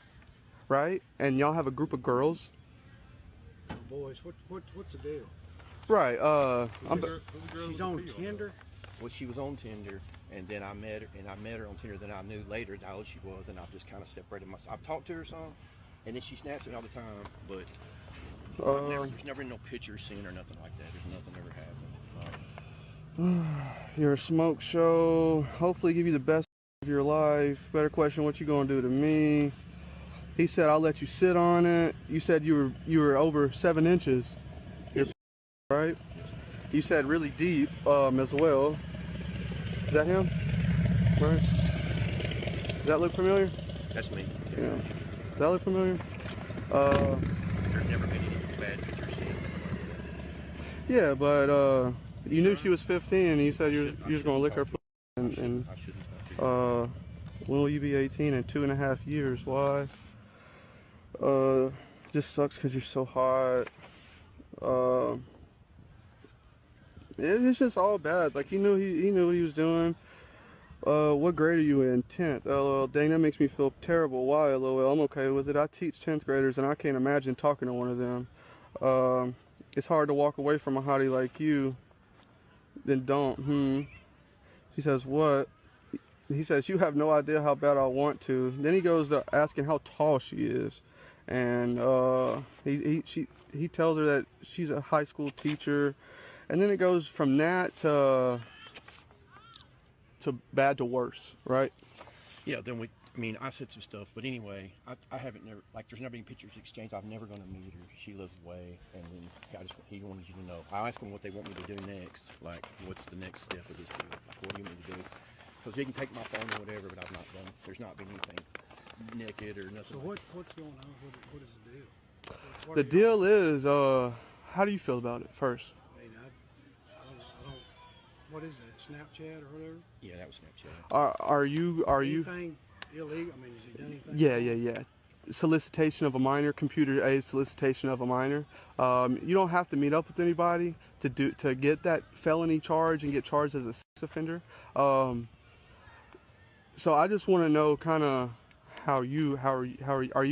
right? And y'all have a group of girls. Oh, boys, what's the deal? Right. She's on Tinder. Well, she was on Tinder, and then I met her on Tinder. Then I knew later how old she was, and I've just kind of separated myself. I've talked to her some, and then she snaps me all the time, but there's never no pictures seen or nothing like that. There's nothing ever happened. You're a smoke show. Hopefully, give you the best of your life. Better question, what you gonna do to me? He said, I'll let you sit on it. You said you were over 7 inches. Right? You said really deep as well. Is that him? Right? Does that look familiar? That's me. Yeah. Does that look familiar? There's never been any bad pictures seen. Yeah, but you knew she was 15 and you said you was going to lick her and when will you be 18 in 2.5 years? Why? Just sucks because you're so hot. It's just all bad. Like he knew what he was doing. What grade are you in? 10th. LOL. Dang, that makes me feel terrible. Why? LOL. I'm okay with it. I teach 10th graders and I can't imagine talking to one of them. It's hard to walk away from a hottie like you. Then don't. She says, what? He says, you have no idea how bad I want to. Then he goes to asking how tall she is. And he tells her that she's a high school teacher. And then it goes from that to bad to worse, right? Yeah, then I said some stuff, but anyway, I haven't never, like, there's never been pictures exchanged. I'm never going to meet her. She lives away, and then he wanted you to know. I asked him what they want me to do next, like, what's the next step of this deal? Like, what do you want me to do? Because he can take my phone or whatever, but I've not done, there's not been anything naked or nothing. So what's going on? What is the deal? The deal is, how do you feel about it first? I mean, I don't, what is that, Snapchat or whatever? Yeah, that was Snapchat. Are you anything illegal? I mean, has he done anything? Yeah. Solicitation of a minor, computer aided solicitation of a minor. You don't have to meet up with anybody to get that felony charge and get charged as a sex offender. So I just want to know kind of how are you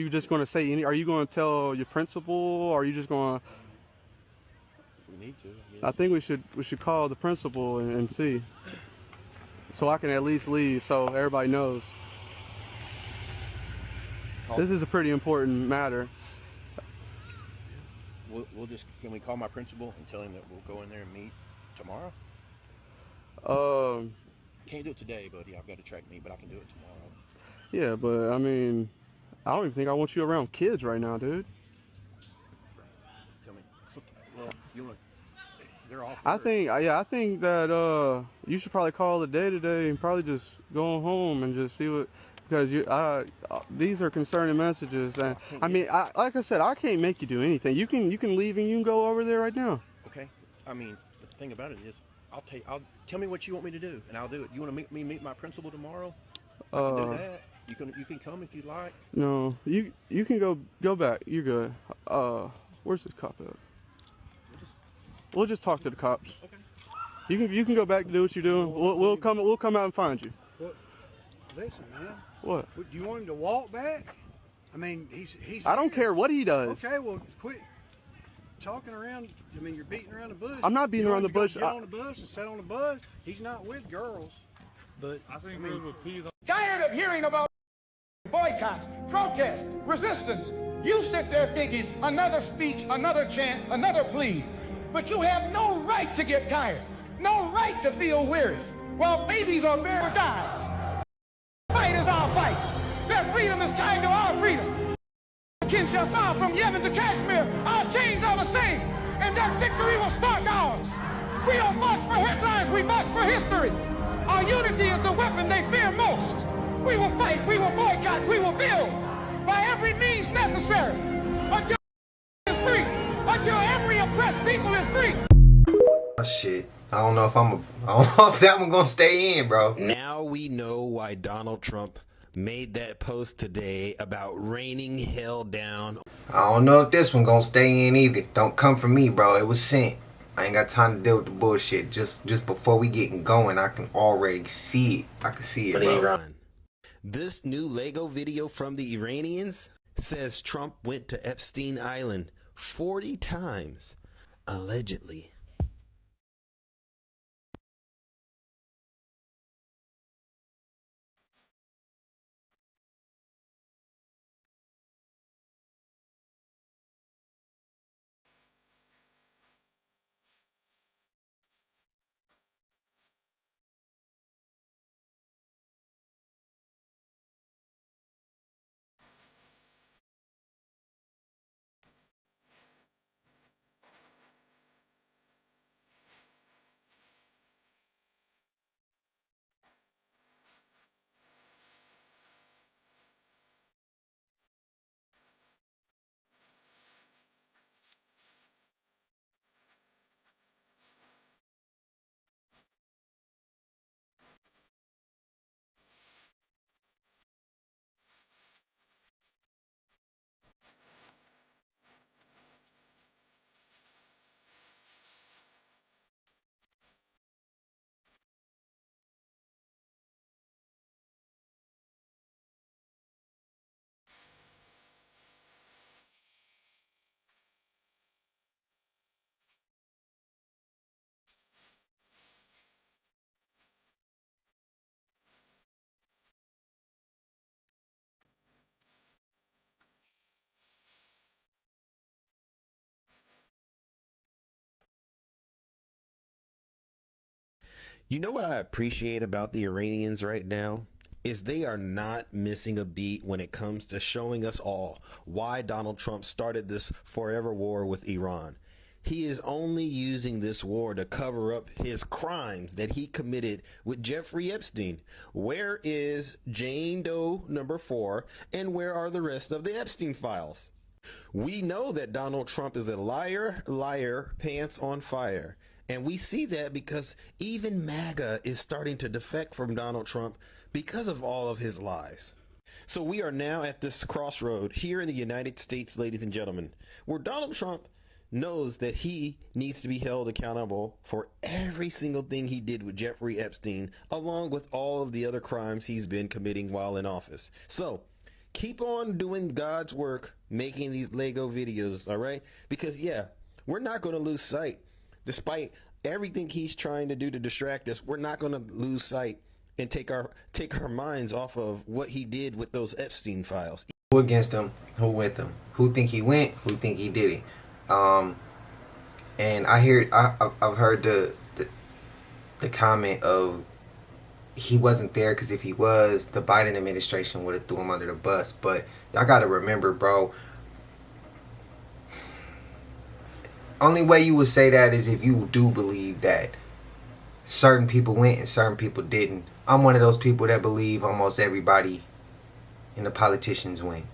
just going to say are you going to tell your principal, or are you just going to? We need to. I think we should call the principal and see, so I can at least leave so everybody knows. This is a pretty important matter. Can we call my principal and tell him that we'll go in there and meet tomorrow? Can't do it today, buddy. I've got to track meet, but I can do it tomorrow. Yeah, but I mean, I don't even think I want you around kids right now, dude. Tell me. Well, they're all. I think that you should probably call it a day today and probably just go home and just see what, because these are concerning messages, and I mean, like I said, I can't make you do anything. You can leave and you can go over there right now. Okay. I mean, the thing about it is, tell me what you want me to do, and I'll do it. You want to meet my principal tomorrow? I can do that. You can come if you'd like. No, you can go back. You're good. Where's this cop at? We'll just talk to the cops. Okay. You can go back to do what you're doing. We'll come out and find you. What? Listen, man. What? Do you want him to walk back? I mean, he's. I don't care what he does. Okay, well, quit talking around. I mean, you're beating around the bush. I'm not beating around the bush. Get on the bus and sit on the bus. He's not with girls, but I mean, with peas on. Tired of hearing about boycotts, protests, resistance. You sit there thinking another speech, another chant, another plea. But you have no right to get tired, no right to feel weary. While babies are bare dies. shall sound from Yemen to Kashmir. Our chains are the same, and that victory will spark ours. We don't march for headlines, we march for history. Our unity is the weapon they fear most. We will fight, we will boycott, we will build by every means necessary until is free, until every oppressed people is free. Oh shit. I don't know if that one gonna stay in, bro. Now we know why Donald Trump made that post today about raining hell down. I don't know if this one gonna stay in either. Don't come from me, bro. It was sent. I ain't got time to deal with the bullshit. Just before we getting going, I can already see it. I can see it, bro. This new Lego video from the Iranians says Trump went to Epstein Island 40 times, allegedly. You know what I appreciate about the Iranians right now? Is they are not missing a beat when it comes to showing us all why Donald Trump started this forever war with Iran. He is only using this war to cover up his crimes that he committed with Jeffrey Epstein. Where is Jane Doe number 4, and where are the rest of the Epstein files? We know that Donald Trump is a liar, pants on fire. And we see that because even MAGA is starting to defect from Donald Trump because of all of his lies. So we are now at this crossroad here in the United States, ladies and gentlemen, where Donald Trump knows that he needs to be held accountable for every single thing he did with Jeffrey Epstein, along with all of the other crimes he's been committing while in office. So keep on doing God's work, making these Lego videos, all right? Because yeah, we're not going to lose sight. Despite everything he's trying to do to distract us, we're not going to lose sight and take our minds off of what he did with those Epstein files. Who against him? Who with him? Who think he went? Who think he did it? And I've heard the comment of he wasn't there because if he was, the Biden administration would have threw him under the bus. But y'all got to remember, bro. Only way you would say that is if you do believe that certain people went and certain people didn't. I'm one of those people that believe almost everybody in the politicians went.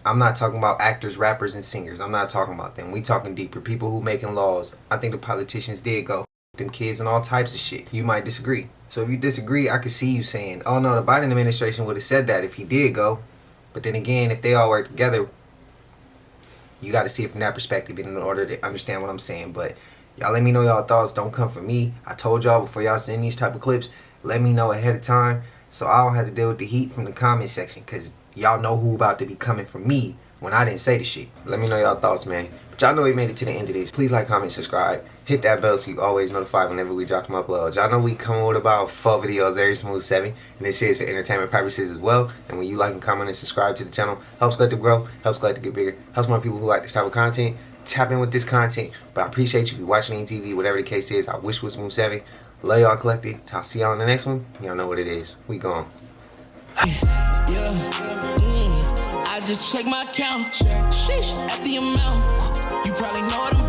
I'm not talking about actors, rappers, and singers. I'm not talking about them. We talking deeper. People who making laws. I think the politicians did go. Them kids and all types of shit. You might disagree. So if you disagree, I could see you saying, oh no, the Biden administration would have said that if he did go. But then again, if they all work together, you got to see it from that perspective in order to understand what I'm saying. But y'all let me know y'all thoughts. Don't come from me. I told y'all before y'all send these type of clips, let me know ahead of time so I don't have to deal with the heat from the comment section, because y'all know who about to be coming from me when I didn't say the shit. Let me know y'all thoughts, man. But y'all know we made it to the end of this. Please like, comment, subscribe. Hit that bell so you always notified whenever we drop them uploads. Y'all know we come with about 4 videos every smooth 7. And this is for entertainment purposes as well. And when you like and comment and subscribe to the channel, helps Collective grow, helps Collective get bigger, helps more people who like this type of content tap in with this content. But I appreciate you if you're watching on TV, whatever the case is. I wish it was smooth 7. Love y'all, Collective. I'll see y'all in the next one. Y'all know what it is. We gone. I just check my account. Sheesh, at the amount. You probably know what I'm